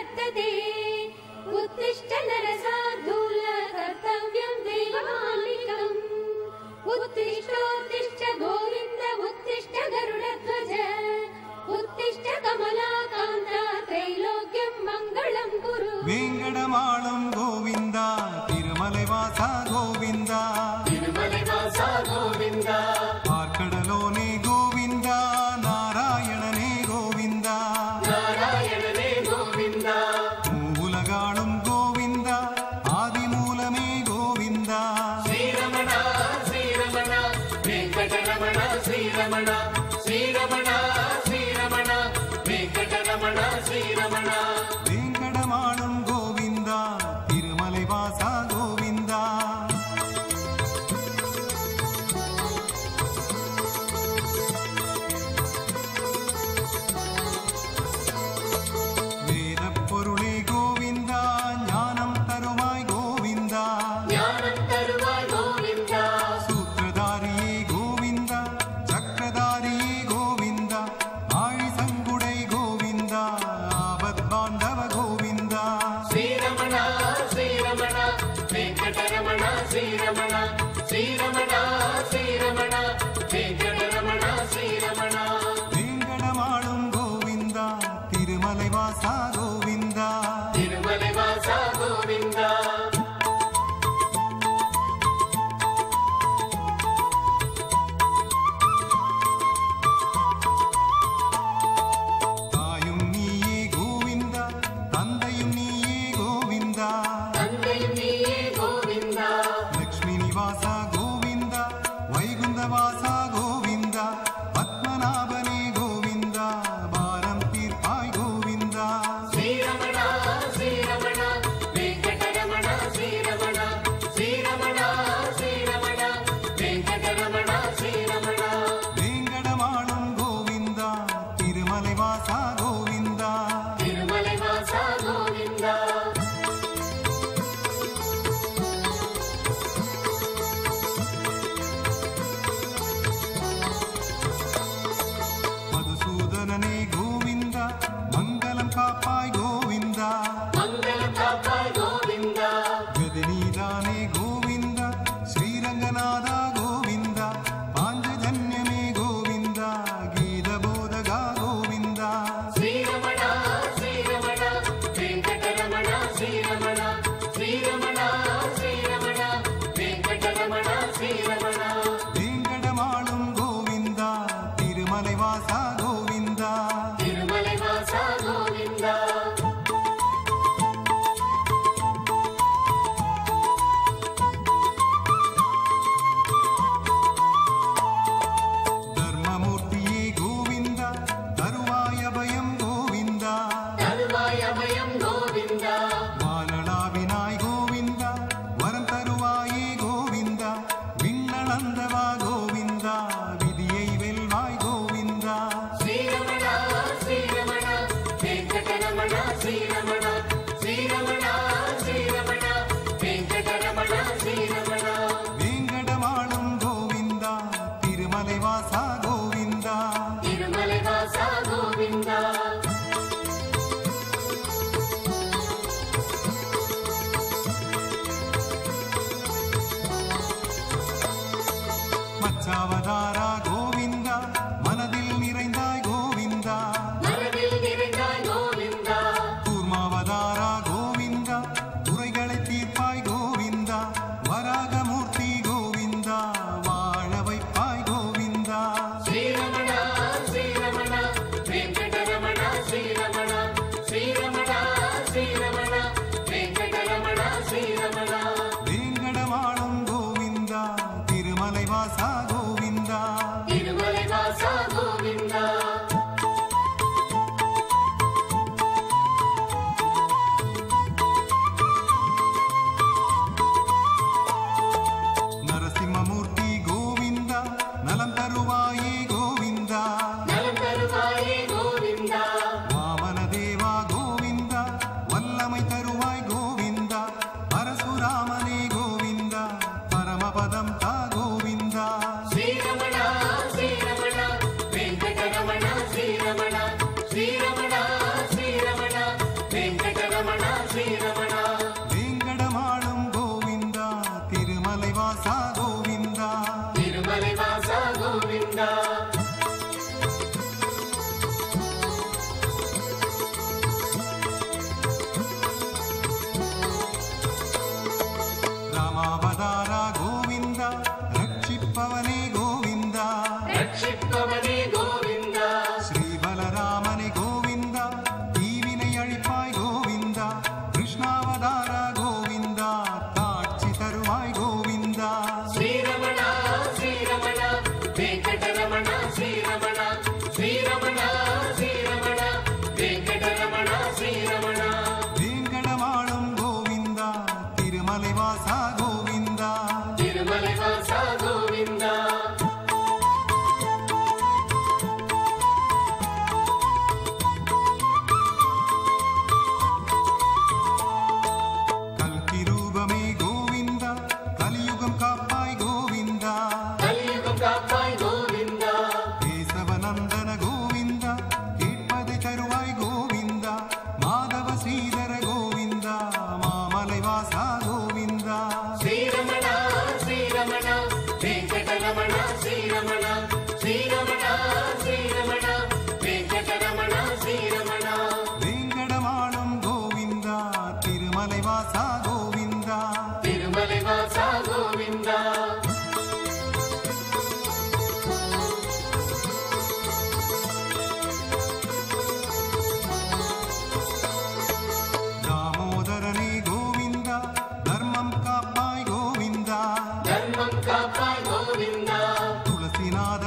वर्तते उत्तिष्ठ नरसार्दूल कर्तव्यं दैवमालिकम् उत्तिष्ठोत्तिष्ठ गोविन्द उत्तिष्ठ गरुडध्वज उत्तिष्ठ कमलाकान्त त्रैलोक्यं मङ्गलं कुरु वेङ्कटमालं गोविन्दा तिरुमलैवासा गोविन्दा तिरुमलैवासा गोविन्दा आर्कडलोने गोविन्दा नारायणने गोविन्दा नारायणने गोविन्दा मूलगाणुं गोविन्दा आदिमूलमे गोविन्दा श्रीरमण श्रीरमण वेङ्कटरमण श्रीरमण श्रीरमण श्रीरमण वेङ्कटरमण श्रीरमण वेङ्कटमालं गोविन्दा तिरुमलैवासा गोविन्दा वेदപ്പൊरुळे गोविन्दा ज्ञानं तरुवाय गोविन्दा ज्ञानं तरुवाय गोविन्दा सूत्रधारिये गोविन्दा चक्रधारिये गोविन्दा आयिसङ्गुडै गोविन्दा आबद्बान्धव गोविन्दा श्रीरमण श्रीरमण वेङ्कटरमण श्रीरमण श्रीरमण श्रीरमण वेङ्कटरमण श्रीरमण वेङ्कटमालं गोविन्दा तिरुमलैवासा गोविन्दा तिरुमलैवासा गोविन्दा தாயும் நீயே கோவிந்தா தந்தையும் நீயே கோவிந்தா तन्मयं नीये गोविन्दा लक्ष्मी निवासा गोविन्दा वैकुण्ठवासा गोविन्दा पद्मनाभने गोविन्दा भारं तीर्पाय गोविन्दा श्रीरमण श्रीरमण वेङ्कटरमण श्रीरमण श्रीरमण श्रीरमण वेङ्कटरमण श्रीरमण वेङ्कटमालं गोविन्दा तिरुमलैवासा गोविन्दा तिरुमलैवासा गोविन्दा मधुसूदनने गोविन्दा मङ्गलं कापाय गोविन्दा मङ्गलं कापाय गोविन्दा गदिनीदाने गोविन्दा श्रीरङ्गनाथा गोविन्दा पाञ्चजन्यमे गोविन्दा गीतबोधगा गोविन्दा श्रीरमण श्रीरमण वेङ्कटरमण श्रीरमण श्रीरमण श्रीरमण वेङ्कटरमण श्रीरमण वेङ्कटमालं गोविन्दा तिरुमलैवासा गोविन्दा तिरुमलैवासा गोविन्दा धर्ममूर्तिये गोविन्दा तरुवाय भयं गोविन्दा तरुवाय भयं गोविन्दा वानडाविनाय गोविन्दा वरं तरुवाये गोविन्दा विण्णळन्दवा गोविन्दा विधियै वेल्वाय गोविन्दा श्रीरमण श्रीरमण वेङ्कटरमण श्रीरमण श्रीरमण श्रीरमण वेङ्कटरमण श्रीरमण वेङ्कटमालं गोविन्दा तिरुमलैवासा गोविन्दा तिरुमलैवासा गोविन्दा மச்சாவதாரா கோவிந்தா மனதில் நிறைந்தாய் கோவிந்தா மனதில் நிறைந்தாய் கோவிந்தா கூர்மாவதாரா கோவிந்தா குறைகளை தீர்ப்பாய் கோவிந்தா வராகமூர்த்தி கோவிந்தா வாழ வைப்பாய் கோவிந்தா श्रीरमण श्रीरमण वेङ्कटरमण श्रीरमण श्रीरमण श्रीरमण वेङ्कटरमण श्रीरमण வேங்கடமாளம் கோவிந்தா திருமலைவாசா கோவிந்தா तिरुमलैवासा गोविन्दा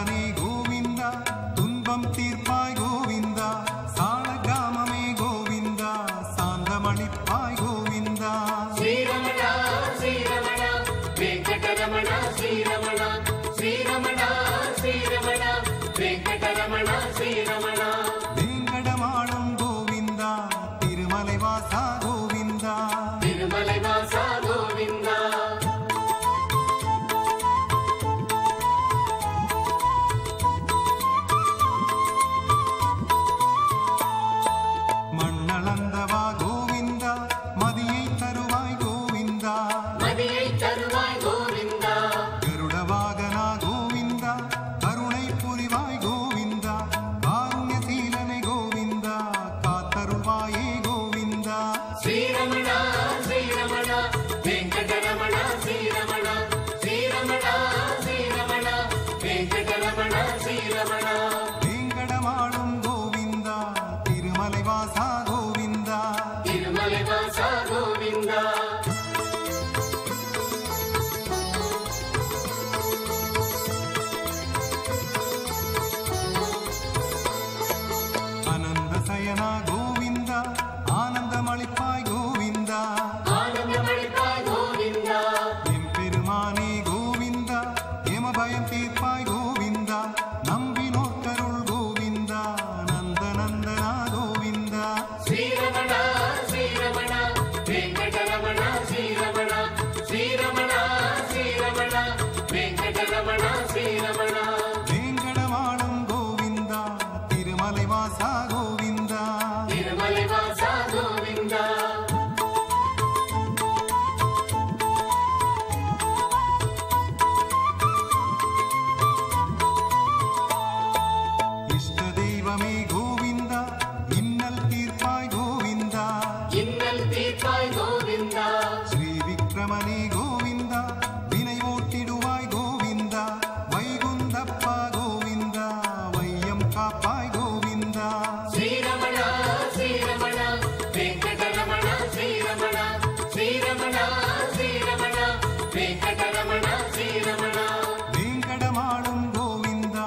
பாலனே கோவிந்தா துன்பம் தீர்ப்பாய் கோவிந்தா சாலகிராமமே கோவிந்தா சாந்தமளிப்பாய் கோவிந்தா ஸ்ரீரமணா ஸ்ரீரமணா வெங்கடரமணா ஸ்ரீரமணா ஸ்ரீரமணா ஸ்ரீரமணா வெங்கடரமணா ஸ்ரீரமணா வேங்கடமாளும் கோவிந்தா திருமலை வாசா கோவிந்தா திருமலை வாசா கோவிந்தா மண்ணளந்தவா கோவிந்தா மதியை தருவாய் கோவிந்தா மதியை தருவாய் கோவிந்தா கருட வாகனா கோவிந்தா கருணை புரிவாய் கோவிந்தா காருண்யசீலனை கோவிந்தா காத்தருள்வாயே கோவிந்தா ஸ்ரீரமணா ஸ்ரீரமணா வெங்கடரமணா ஸ்ரீரமணா ஸ்ரீரமணா ஸ்ரீரமணா வெங்கடரமணா ஸ்ரீரமணா வேங்கடமாளும் கோவிந்தா திருமலை வாசா கோவிந்தா திருமலை வாசா கோவிந்தா அனந்த சயனா கோவிந்தா ஆனந்தமளிப்பாய் கோவிந்தா ஆனந்தமளிப்பாய் கோவிந்தா எம்பெருமானே கோவிந்தா எமபயம் தீர்ப்பாய் கோவிந்தா நம்பினோக்கருள் கோவிந்தா நந்தநந்தனா கோவிந்தா ஸ்ரீரமணா ஸ்ரீரமணா வெங்கடரமணா ஸ்ரீரமணா ஸ்ரீரமணா ஸ்ரீரமணா வெங்கடரமணா ஸ்ரீரமணா வேங்கடமாளும் கோவிந்தா திருமலை வாசா கோவிந்தா திருமலை வாசா கோவிந்தா இஷ்ட தெய்வமே கோவிந்தா இன்னல் தீர்ப்பாய் கோவிந்தா இன்னல் தீர்ப்பாய் கோவிந்தா ஸ்ரீ விக்ரமனே கோவிந்தா வினை ஓட்டிடுவாய் கோவிந்தா வைகுந்தப்பா கோவிந்தா வையம் காப்பாய் கோவிந்தா ஸ்ரீரமணா ஸ்ரீரமணா வெங்கடரமணா ஸ்ரீரமணா ஸ்ரீரமணா ஸ்ரீரமணா வெங்கடரமணா ஸ்ரீரமணா வேங்கடமாளும் கோவிந்தா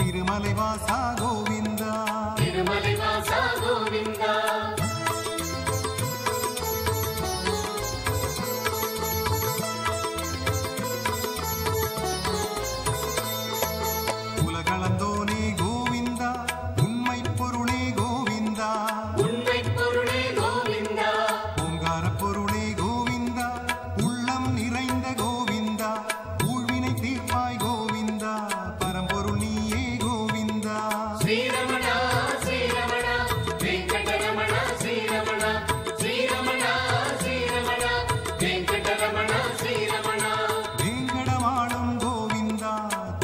திருமலை வாசா கோவிந்தா திருமலை வாசா கோவிந்தா உலகளந்தோனே கோவிந்தா உண்மை பொருளே கோவிந்தா உண்மை பொருளே கோவிந்தா ஓங்கார பொருளே கோவிந்தா உள்ளம் நிறைந்த கோவிந்தா ஊழ்வினை தீர்ப்பாய் கோவிந்தா பரம்பொருள் நீயே கோவிந்தா ஸ்ரீரமணா ஸ்ரீரமணா வெங்கடரமணா ஸ்ரீரமணா ஸ்ரீரமணா ஸ்ரீரமணா வெங்கடரமணா ஸ்ரீரமணா வேங்கடமாளும் கோவிந்தா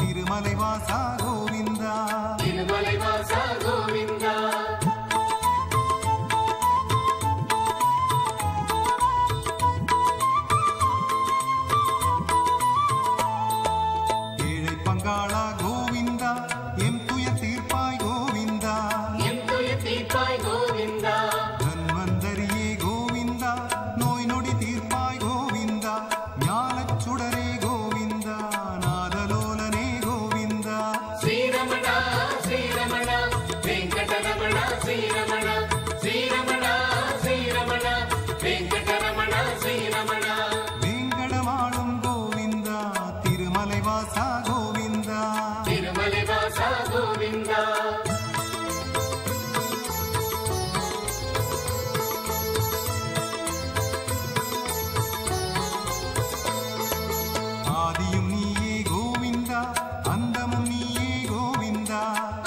திருமலை வாசா கோவிந்தா திருமலை வாசா கோவிந்தா ஏழை பங்காளா கோவிந்தா எம் துயர் தீர்ப்பாய் கோவிந்தா எம் துயர் தீர்ப்பாய் கோவிந்தா தன்வந்தரியே கோவிந்தா நோய் நொடி தீர்ப்பாய் கோவிந்தா ஞானச் சுடரே கோவிந்தா நாதலோலனே கோவிந்தா ஸ்ரீரமணா ஸ்ரீரமணா வெங்கடரமணா ஸ்ரீரமணா ஸ்ரீரமணா ஸ்ரீரமணா வெங்கடரமணா ஸ்ரீரமணா வேங்கடமாளும் கோவிந்தா திருமலை வாசா கோவிந்தா திருமலை வாசா கோவிந்தா ஆதியும் நீயே கோவிந்தா அந்தமும் நீயே கோவிந்தா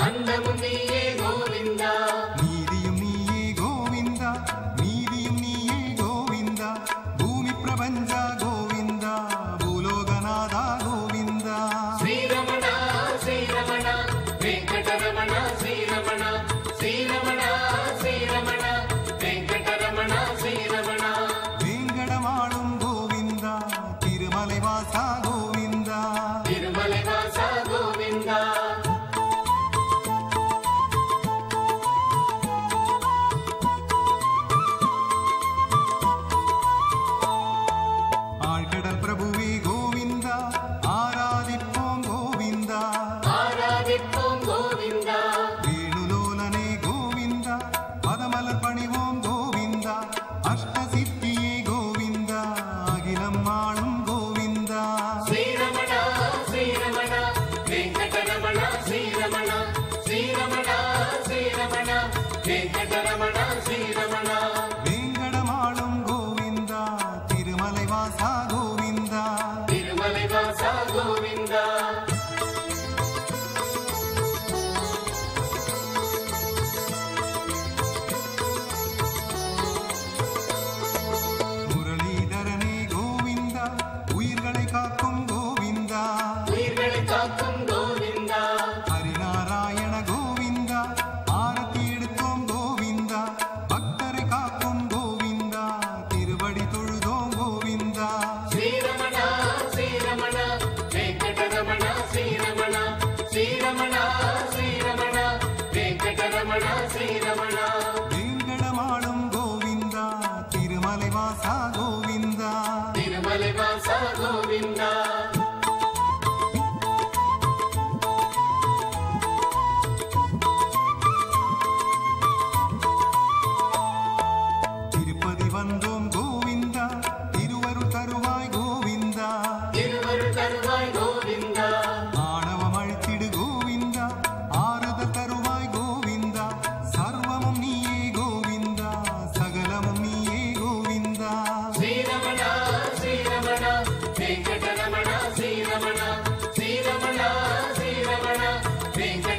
அந்தமும் நீயே கோவிந்தா நீதியும் நீயே கோவிந்தா நீதியும் நீயே கோவிந்தா பூமி பிரபஞ்ச கோவிந்தா பூலோகநாதா கோவிந்தா ஸ்ரீரமணா ஸ்ரீரமணா வெங்கடரமணா ஸ்ரீரமணா ஸ்ரீரமணா ஸ்ரீரமணா வெங்கடரமணா ஸ்ரீரமணா வேங்கடமாளும் கோவிந்தா திருமலை வாசா கோவிந்தா திருமலை வாசா கோவிந்தா ஆழ்கடல் பிரபுவே கோவிந்தா ஆராதிப்போம் கோவிந்தா ஆரா శ్రీరమణ శ్రీరమణ வேங்கடமாளும் கோவிந்தா திருமலை வாசா கோவிந்தா తిరుమల వాస గోవింద திருப்பதி வந்தோம் கோவிந்தா திருவருள் தருவாய் கோவிந்தா తిరువరు తరువాయ్ గోవింద ஆணவம் அழித்திடு கோவிந்தா ஆறுதல் தருவாய் கோவிந்தா சர்வமும் நீயே கோவிந்தா சகலமும் நீயே கோவிந்தா శ్రీరమణ శ్రీరమణ వెంకటరమణ శ్రీరమణ శ్రీరమణ శ్రీరమణ వెంకట